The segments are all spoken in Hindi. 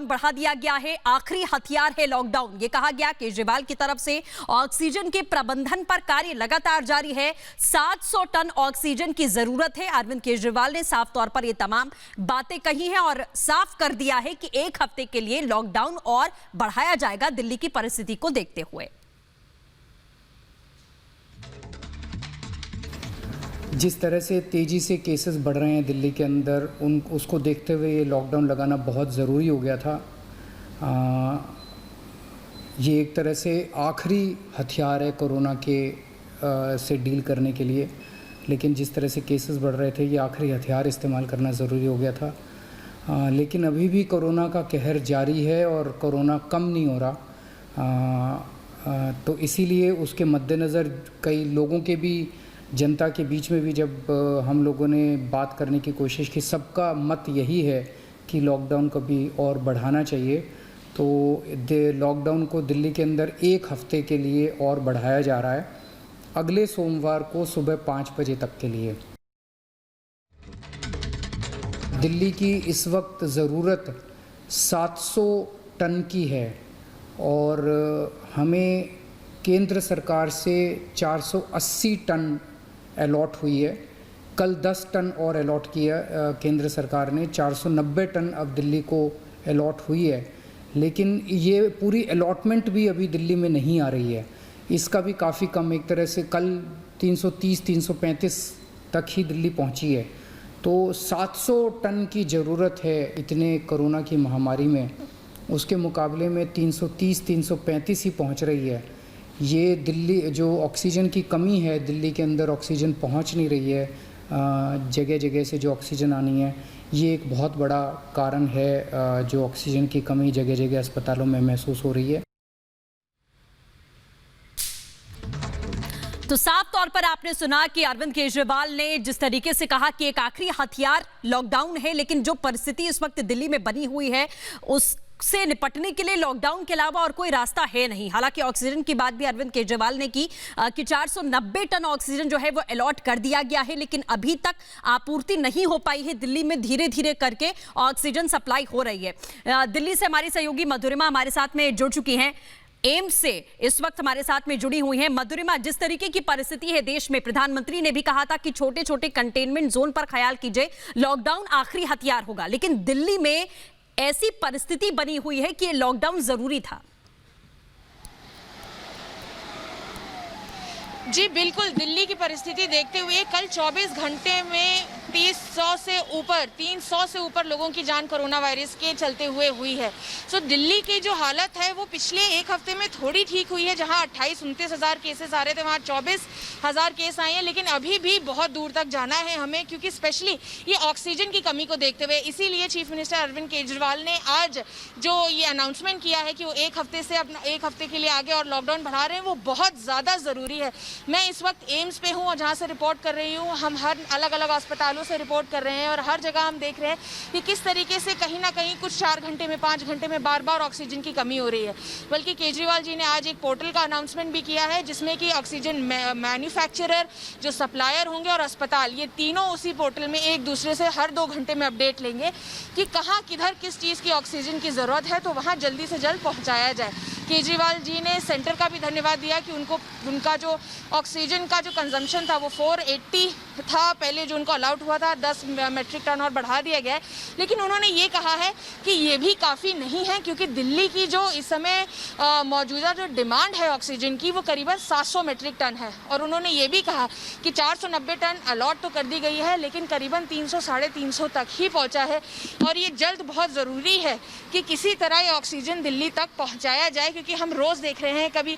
लॉकडाउन बढ़ा दिया गया है। आखिरी हथियार है लॉकडाउन, ये कहा गया केजरीवाल की तरफ से। ऑक्सीजन के प्रबंधन पर कार्य लगातार जारी है। 700 टन ऑक्सीजन की जरूरत है। अरविंद केजरीवाल ने साफ तौर पर ये तमाम बातें कही हैं और साफ कर दिया है कि एक हफ्ते के लिए लॉकडाउन और बढ़ाया जाएगा दिल्ली की परिस्थिति को देखते हुए। जिस तरह से तेज़ी से केसेस बढ़ रहे हैं दिल्ली के अंदर, उसको देखते हुए ये लॉकडाउन लगाना बहुत ज़रूरी हो गया था। ये एक तरह से आखिरी हथियार है कोरोना के से डील करने के लिए, लेकिन जिस तरह से केसेस बढ़ रहे थे ये आखिरी हथियार इस्तेमाल करना ज़रूरी हो गया था। लेकिन अभी भी कोरोना का कहर जारी है और कोरोना कम नहीं हो रहा। तो इसीलिए उसके मद्देनज़र कई लोगों के भी, जनता के बीच में भी जब हम लोगों ने बात करने की कोशिश की, सबका मत यही है कि लॉकडाउन को भी और बढ़ाना चाहिए। तो लॉकडाउन को दिल्ली के अंदर एक हफ्ते के लिए और बढ़ाया जा रहा है, अगले सोमवार को सुबह 5 बजे तक के लिए। दिल्ली की इस वक्त ज़रूरत 700 टन की है और हमें केंद्र सरकार से 480 टन अलॉट हुई है। कल 10 टन और अलॉट किया केंद्र सरकार ने, 490 टन अब दिल्ली को अलॉट हुई है। लेकिन ये पूरी अलॉटमेंट भी अभी दिल्ली में नहीं आ रही है, इसका भी काफ़ी कम, एक तरह से कल 330-335 तक ही दिल्ली पहुंची है। तो 700 टन की ज़रूरत है इतने कोरोना की महामारी में, उसके मुकाबले में 330-335 ही पहुंच रही है। ये दिल्ली जो ऑक्सीजन की कमी है, दिल्ली के अंदर ऑक्सीजन पहुंच नहीं रही है, जगह जगह से जो ऑक्सीजन आनी है, ये एक बहुत बड़ा कारण है जो ऑक्सीजन की कमी जगह जगह अस्पतालों में महसूस हो रही है। तो साफ तौर पर आपने सुना कि अरविंद केजरीवाल ने जिस तरीके से कहा कि एक आखिरी हथियार लॉकडाउन है, लेकिन जो परिस्थिति इस वक्त दिल्ली में बनी हुई है उससे निपटने के लिए लॉकडाउन के अलावा और कोई रास्ता है नहीं। हालांकि ऑक्सीजन की बात भी अरविंद केजरीवाल ने की कि 490 टन ऑक्सीजन जो है वो अलॉट कर दिया गया है, लेकिन अभी तक आपूर्ति नहीं हो पाई है। दिल्ली में धीरे धीरे करके ऑक्सीजन सप्लाई हो रही है। दिल्ली से हमारी सहयोगी मधुरिमा हमारे साथ में जुड़ चुकी हैं, एम्स से इस वक्त हमारे साथ में जुड़ी हुई हैं। मधुरिमा, जिस तरीके की परिस्थिति है देश में, प्रधानमंत्री ने भी कहा था कि छोटे छोटे कंटेनमेंट जोन पर ख्याल कीजिए, लॉकडाउन आखिरी हथियार होगा, लेकिन दिल्ली में ऐसी परिस्थिति बनी हुई है कि लॉकडाउन जरूरी था। जी बिल्कुल, दिल्ली की परिस्थिति देखते हुए कल 24 घंटे में 300 से ऊपर लोगों की जान कोरोना वायरस के चलते हुए हुई है। सो दिल्ली की जो हालत है वो पिछले एक हफ्ते में थोड़ी ठीक हुई है। जहां 28-29 हज़ार केसेस आ रहे थे, वहां 24,000 केस आए हैं, लेकिन अभी भी बहुत दूर तक जाना है हमें, क्योंकि स्पेशली ये ऑक्सीजन की कमी को देखते हुए इसीलिए चीफ मिनिस्टर अरविंद केजरीवाल ने आज जो ये अनाउंसमेंट किया है कि वो एक हफ्ते के लिए आगे और लॉकडाउन बढ़ा रहे हैं, वो बहुत ज़्यादा ज़रूरी है। मैं इस वक्त एम्स पे हूँ और जहाँ से रिपोर्ट कर रही हूँ, हम हर अलग अलग अस्पतालों से रिपोर्ट कर रहे हैं और हर जगह हम देख रहे हैं कि किस तरीके से कहीं ना कहीं कुछ 4 घंटे में 5 घंटे में बार बार ऑक्सीजन की कमी हो रही है। बल्कि केजरीवाल जी ने आज एक पोर्टल का अनाउंसमेंट भी किया है जिसमें कि ऑक्सीजन मैन्युफैक्चरर, जो सप्लायर होंगे और अस्पताल, ये तीनों उसी पोर्टल में एक दूसरे से हर 2 घंटे में अपडेट लेंगे कि कहाँ किधर किस चीज़ की ऑक्सीजन की ज़रूरत है, तो वहाँ जल्दी से जल्द पहुँचाया जाए। केजरीवाल जी ने सेंटर का भी धन्यवाद दिया कि उनका जो ऑक्सीजन का जो कंजम्पशन था वो 480 था पहले, जो उनको अलाउड हुआ था 10 मेट्रिक टन और बढ़ा दिया गया है। लेकिन उन्होंने ये कहा है कि ये भी काफ़ी नहीं है, क्योंकि दिल्ली की जो इस समय मौजूदा जो डिमांड है ऑक्सीजन की वो करीबन 700 मेट्रिक टन है। और उन्होंने ये भी कहा कि 490 टन अलॉट तो कर दी गई है, लेकिन करीबन 300-350 तक ही पहुँचा है और ये जल्द बहुत ज़रूरी है कि किसी तरह ये ऑक्सीजन दिल्ली तक पहुँचाया जाए, क्योंकि हम रोज़ देख रहे हैं कभी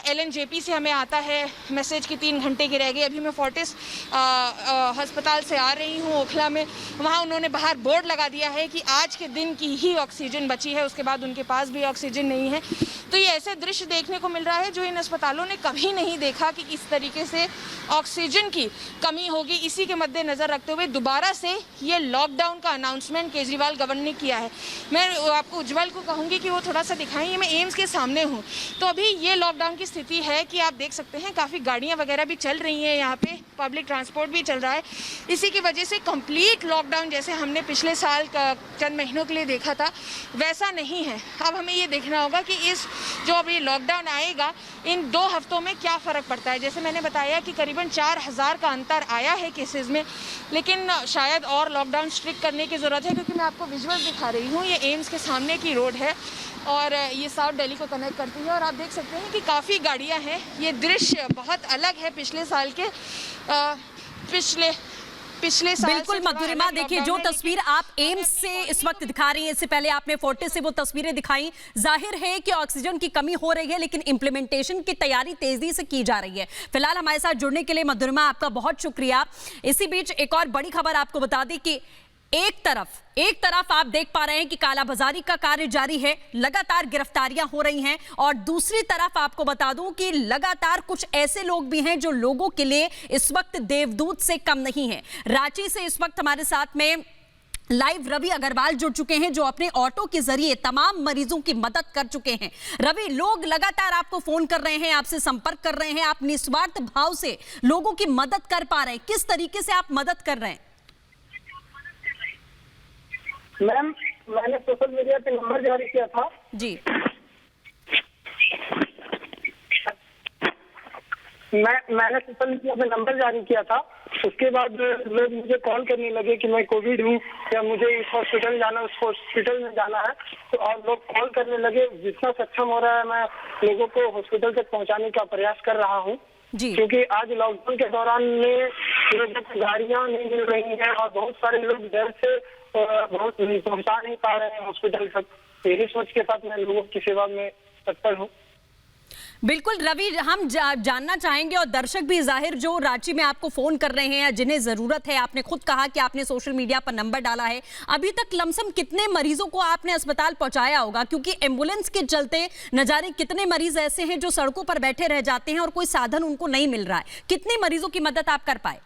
LNJP से हमें आता है मैसेज कि 3 घंटे की रह गई। अभी मैं फोर्टिस अस्पताल से आ रही हूँ ओखला में, वहाँ उन्होंने बाहर बोर्ड लगा दिया है कि आज के दिन की ही ऑक्सीजन बची है, उसके बाद उनके पास भी ऑक्सीजन नहीं है। तो ये ऐसे दृश्य देखने को मिल रहा है जो इन अस्पतालों ने कभी नहीं देखा कि किस तरीके से ऑक्सीजन की कमी होगी। इसी के मद्देनज़र रखते हुए दोबारा से ये लॉकडाउन का अनाउंसमेंट केजरीवाल गवर्नर ने किया है। मैं आपको उज्जवल को कहूँगी कि वो थोड़ा सा दिखाएं, मैं एम्स के सामने हूँ। तो अभी ये लॉकडाउन की स्थिति है कि आप देख सकते हैं काफ़ी गाड़ियाँ वगैरह भी चल रही हैं यहाँ पे, पब्लिक ट्रांसपोर्ट ट्रांसपोर्ट भी चल रहा है। इसी की वजह से कंप्लीट लॉकडाउन जैसे हमने पिछले साल चंद महीनों के लिए देखा था वैसा नहीं है। अब हमें ये देखना होगा कि इस जो अभी लॉकडाउन आएगा इन 2 हफ्तों में क्या फ़र्क पड़ता है। जैसे मैंने बताया कि करीबन 4000 का अंतर आया है केसेस में, लेकिन शायद और लॉकडाउन स्ट्रिक्ट करने की ज़रूरत है, क्योंकि मैं आपको विजुअल दिखा रही हूँ। ये एम्स के सामने की रोड है और ये साउथ दिल्ली को कनेक्ट करती है और आप देख सकते हैं कि काफ़ी गाड़ियाँ हैं। ये दृश्य बहुत अलग है पिछले साल के पिछले साल। बिल्कुल मधुरिमा, देखिए जो तस्वीर आप एम्स से इस वक्त दिखा रही हैं, इससे पहले आपने फोर्टिस से वो तस्वीरें दिखाई। जाहिर है कि ऑक्सीजन की कमी हो रही है, लेकिन इंप्लीमेंटेशन की तैयारी तेजी से की जा रही है। फिलहाल हमारे साथ जुड़ने के लिए मधुरिमा आपका बहुत शुक्रिया। इसी बीच एक और बड़ी खबर आपको बता दें कि एक तरफ आप देख पा रहे हैं कि कालाबाजारी का कार्य जारी है, लगातार गिरफ्तारियां हो रही हैं, और दूसरी तरफ आपको बता दूं कि लगातार कुछ ऐसे लोग भी हैं जो लोगों के लिए इस वक्त देवदूत से कम नहीं है। रांची से इस वक्त हमारे साथ में लाइव रवि अग्रवाल जुड़ चुके हैं, जो अपने ऑटो के जरिए तमाम मरीजों की मदद कर चुके हैं। रवि, लोग लगातार आपको फोन कर रहे हैं, आपसे संपर्क कर रहे हैं, आप निस्वार्थ भाव से लोगों की मदद कर पा रहे हैं, किस तरीके से आप मदद कर रहे हैं? मैम, मैंने सोशल मीडिया पे नंबर जारी किया था जी। मैंने सोशल मीडिया पे नंबर जारी किया था। उसके बाद लोग मुझे कॉल करने लगे कि मैं कोविड हूँ या मुझे इस हॉस्पिटल जाना, उस हॉस्पिटल में जाना है। तो और लोग कॉल करने लगे। जितना सक्षम हो रहा है मैं लोगों को हॉस्पिटल तक पहुँचाने का प्रयास कर रहा हूँ, क्योंकि आज लॉकडाउन के दौरान में गाड़ियाँ नहीं मिल रही हैं और बहुत सारे लोग डर से बहुत पहुंचा नहीं पा रहे हैं हॉस्पिटल तक। यही सोच के साथ मैं लोगों की सेवा में तत्पर हूँ। बिल्कुल रवि, हम जानना चाहेंगे, और दर्शक भी जाहिर जो रांची में आपको फोन कर रहे हैं या जिन्हें जरूरत है, आपने खुद कहा कि आपने सोशल मीडिया पर नंबर डाला है, अभी तक लमसम कितने मरीजों को आपने अस्पताल पहुंचाया होगा? क्योंकि एम्बुलेंस के चलते न जाने कितने मरीज ऐसे हैं जो सड़कों पर बैठे रह जाते हैं और कोई साधन उनको नहीं मिल रहा है। कितने मरीजों की मदद आप कर पाए?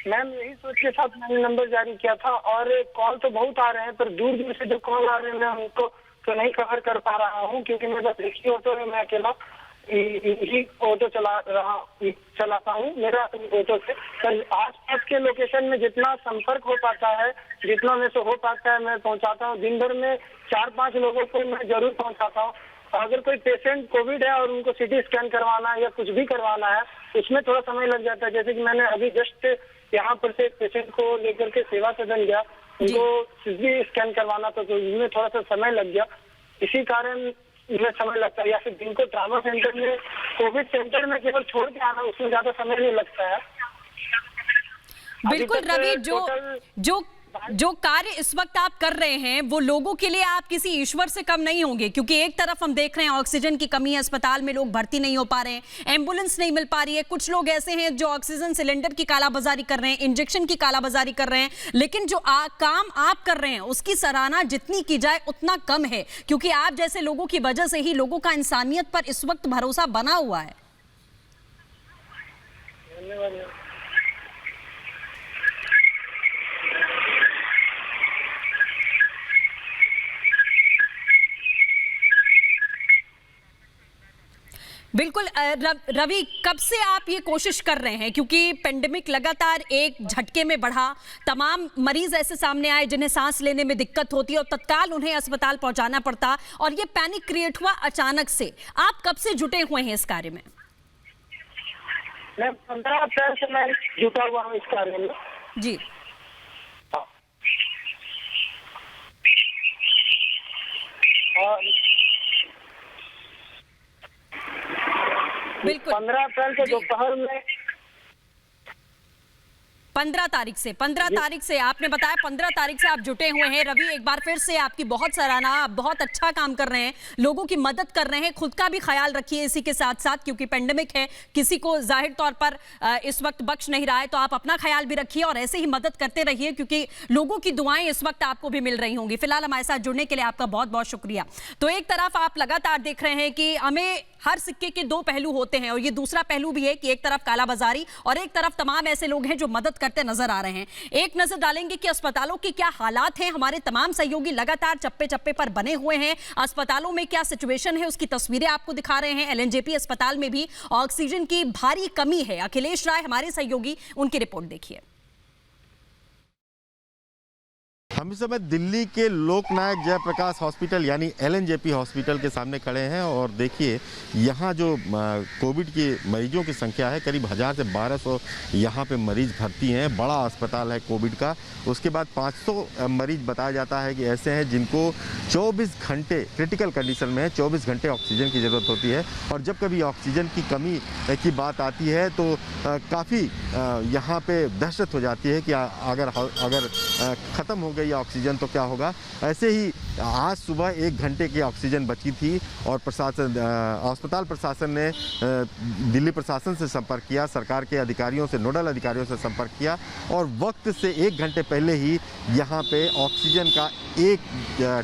मैम, यही सोच के साथ मैंने नंबर जारी किया था और कॉल तो बहुत आ रहे हैं, पर दूर दूर से जो कॉल आ रहे हैं मैं उनको तो नहीं कवर कर पा रहा हूँ, क्योंकि मैं बस एक ही ऑटो में मैं अकेला ही ऑटो चलाता हूँ मेरा ऑटो से। पर आसपास के लोकेशन में जितना संपर्क हो पाता है, जितना में से हो पाता है मैं पहुँचाता हूँ। दिन भर में 4-5 लोगों को मैं जरूर पहुँचाता हूँ। अगर कोई पेशेंट कोविड है और उनको सीटी स्कैन करवाना है या कुछ भी करवाना है, उसमें थोड़ा समय लग जाता है। जैसे कि मैंने अभी जस्ट यहाँ पर से पेशेंट को लेकर के सेवा सदन गया, उनको सीटी स्कैन करवाना था, तो इसमें थोड़ा सा समय लग गया। इसी कारण इसमें समय लगता है। या फिर जिनको ट्रामा सेंटर में, कोविड सेंटर में केवल छोड़ के आना, उसमें ज्यादा समय नहीं लगता है। बिल्कुल रवि, जो कार्य इस वक्त आप कर रहे हैं वो लोगों के लिए आप किसी ईश्वर से कम नहीं होंगे, क्योंकि एक तरफ हम देख रहे हैं ऑक्सीजन की कमी है, अस्पताल में लोग भर्ती नहीं हो पा रहे हैं, एम्बुलेंस नहीं मिल पा रही है, कुछ लोग ऐसे हैं जो ऑक्सीजन सिलेंडर की कालाबाजारी कर रहे हैं, इंजेक्शन की कालाबाजारी कर रहे हैं, लेकिन जो काम आप कर रहे हैं उसकी सराहना जितनी की जाए उतना कम है, क्योंकि आप जैसे लोगों की वजह से ही लोगों का इंसानियत पर इस वक्त भरोसा बना हुआ है। धन्यवाद। बिल्कुल रवि, कब से आप ये कोशिश कर रहे हैं? क्योंकि पेंडेमिक लगातार एक झटके में बढ़ा, तमाम मरीज ऐसे सामने आए जिन्हें सांस लेने में दिक्कत होती है और तत्काल उन्हें अस्पताल पहुंचाना पड़ता, और ये पैनिक क्रिएट हुआ अचानक से। आप कब से जुटे हुए हैं इस कार्य में? मैं 15 अप्रैल से मैं जुटा हुआ हूँ इस कार्य में। जी। और बिल्कुल 15 अप्रैल के दोपहर में 15 तारीख से आपने बताया 15 तारीख से आप जुटे हुए हैं। रवि, एक बार फिर से आपकी बहुत सराहना, आप बहुत अच्छा काम कर रहे हैं, लोगों की मदद कर रहे हैं, खुद का भी ख्याल रखिए इसी के साथ साथ, क्योंकि पेंडेमिक है, किसी को जाहिर तौर पर इस वक्त बख्श नहीं रहा है, तो आप अपना ख्याल भी रखिए और ऐसे ही मदद करते रहिए, क्योंकि लोगों की दुआएं इस वक्त आपको भी मिल रही होंगी। फिलहाल हमारे साथ जुड़ने के लिए आपका बहुत बहुत शुक्रिया। तो एक तरफ आप लगातार देख रहे हैं कि हमें हर सिक्के के 2 पहलू होते हैं, और ये दूसरा पहलू भी है कि एक तरफ कालाबाजारी और एक तरफ तमाम ऐसे लोग हैं जो मदद करते नजर आ रहे हैं। एक नजर डालेंगे कि अस्पतालों की क्या हालात हैं। हमारे तमाम सहयोगी लगातार चप्पे चप्पे पर बने हुए हैं। अस्पतालों में क्या सिचुएशन है उसकी तस्वीरें आपको दिखा रहे हैं। एलएनजेपी अस्पताल में भी ऑक्सीजन की भारी कमी है। अखिलेश राय हमारे सहयोगी, उनकी रिपोर्ट देखिए। हम इस समय दिल्ली के लोकनायक जयप्रकाश हॉस्पिटल यानी एलएनजेपी हॉस्पिटल के सामने खड़े हैं और देखिए यहाँ जो कोविड के मरीजों की संख्या है, करीब 1000 से 1200 यहाँ पे मरीज भर्ती हैं। बड़ा अस्पताल है कोविड का। उसके बाद 500 मरीज बताया जाता है कि ऐसे हैं जिनको 24 घंटे क्रिटिकल कंडीशन में है, 24 घंटे ऑक्सीजन की ज़रूरत होती है। और जब कभी ऑक्सीजन की कमी की बात आती है तो काफ़ी यहाँ पे दहशत हो जाती है कि अगर ख़त्म हो गई ऑक्सीजन तो क्या होगा। ऐसे ही आज सुबह 1 घंटे की ऑक्सीजन बची थी और अस्पताल प्रशासन ने दिल्ली प्रशासन से संपर्क किया, सरकार के अधिकारियों से, नोडल अधिकारियों से संपर्क किया और वक्त से 1 घंटे पहले ही यहाँ पे ऑक्सीजन का एक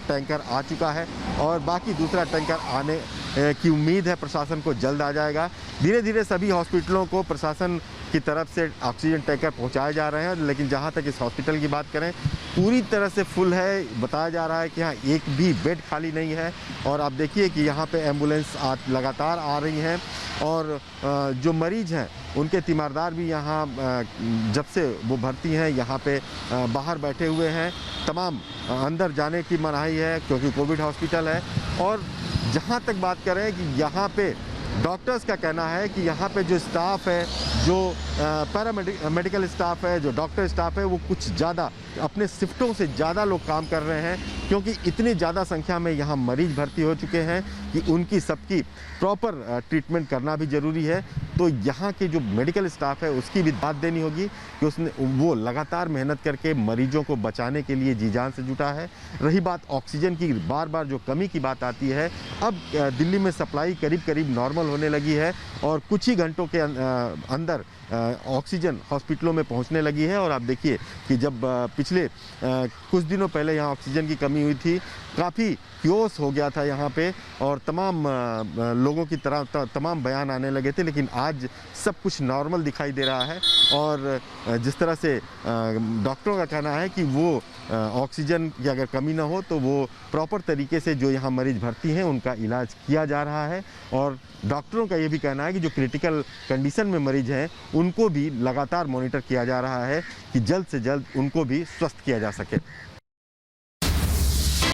टैंकर आ चुका है और बाकी दूसरा टैंकर आने की उम्मीद है प्रशासन को जल्द आ जाएगा। धीरे धीरे सभी हॉस्पिटलों को प्रशासन की तरफ से ऑक्सीजन टैंकर पहुंचाए जा रहे हैं, लेकिन जहां तक इस हॉस्पिटल की बात करें पूरी तरह से फुल है। बताया जा रहा है कि यहाँ एक भी बेड खाली नहीं है और आप देखिए कि यहाँ पे एम्बुलेंस लगातार आ रही हैं और जो मरीज हैं उनके तीमारदार भी यहाँ जब से वो भर्ती हैं यहाँ पे बाहर बैठे हुए हैं। तमाम अंदर जाने की मनाही है क्योंकि कोविड हॉस्पिटल है। और जहाँ तक बात करें कि यहाँ पे डॉक्टर्स का कहना है कि यहाँ पे जो स्टाफ है, जो पैरामेडिकल स्टाफ है, जो डॉक्टर स्टाफ है, वो कुछ ज़्यादा अपने शिफ्टों से ज़्यादा लोग काम कर रहे हैं क्योंकि इतनी ज़्यादा संख्या में यहाँ मरीज भर्ती हो चुके हैं कि उनकी सबकी प्रॉपर ट्रीटमेंट करना भी ज़रूरी है। तो यहाँ के जो मेडिकल स्टाफ है उसकी भी बात देनी होगी कि वो लगातार मेहनत करके मरीजों को बचाने के लिए जी जान से जुटा है। रही बात ऑक्सीजन की, बार बार जो कमी की बात आती है, अब दिल्ली में सप्लाई करीब करीब नॉर्मल होने लगी है और कुछ ही घंटों के अंदर ऑक्सीजन हॉस्पिटलों में पहुंचने लगी है। और आप देखिए कि जब पिछले कुछ दिनों पहले यहाँ ऑक्सीजन की कमी हुई थी, काफ़ी क्योस हो गया था यहाँ पे और तमाम लोगों की तरह तमाम बयान आने लगे थे, लेकिन आज सब कुछ नॉर्मल दिखाई दे रहा है। और जिस तरह से डॉक्टरों का कहना है कि वो ऑक्सीजन की अगर कमी ना हो तो वो प्रॉपर तरीके से जो यहाँ मरीज भर्ती हैं उनका इलाज किया जा रहा है। और डॉक्टरों का ये भी कहना है कि जो क्रिटिकल कंडीशन में मरीज हैं उनको भी लगातार मॉनिटर किया जा रहा है कि जल्द से जल्द उनको भी स्वस्थ किया जा सके।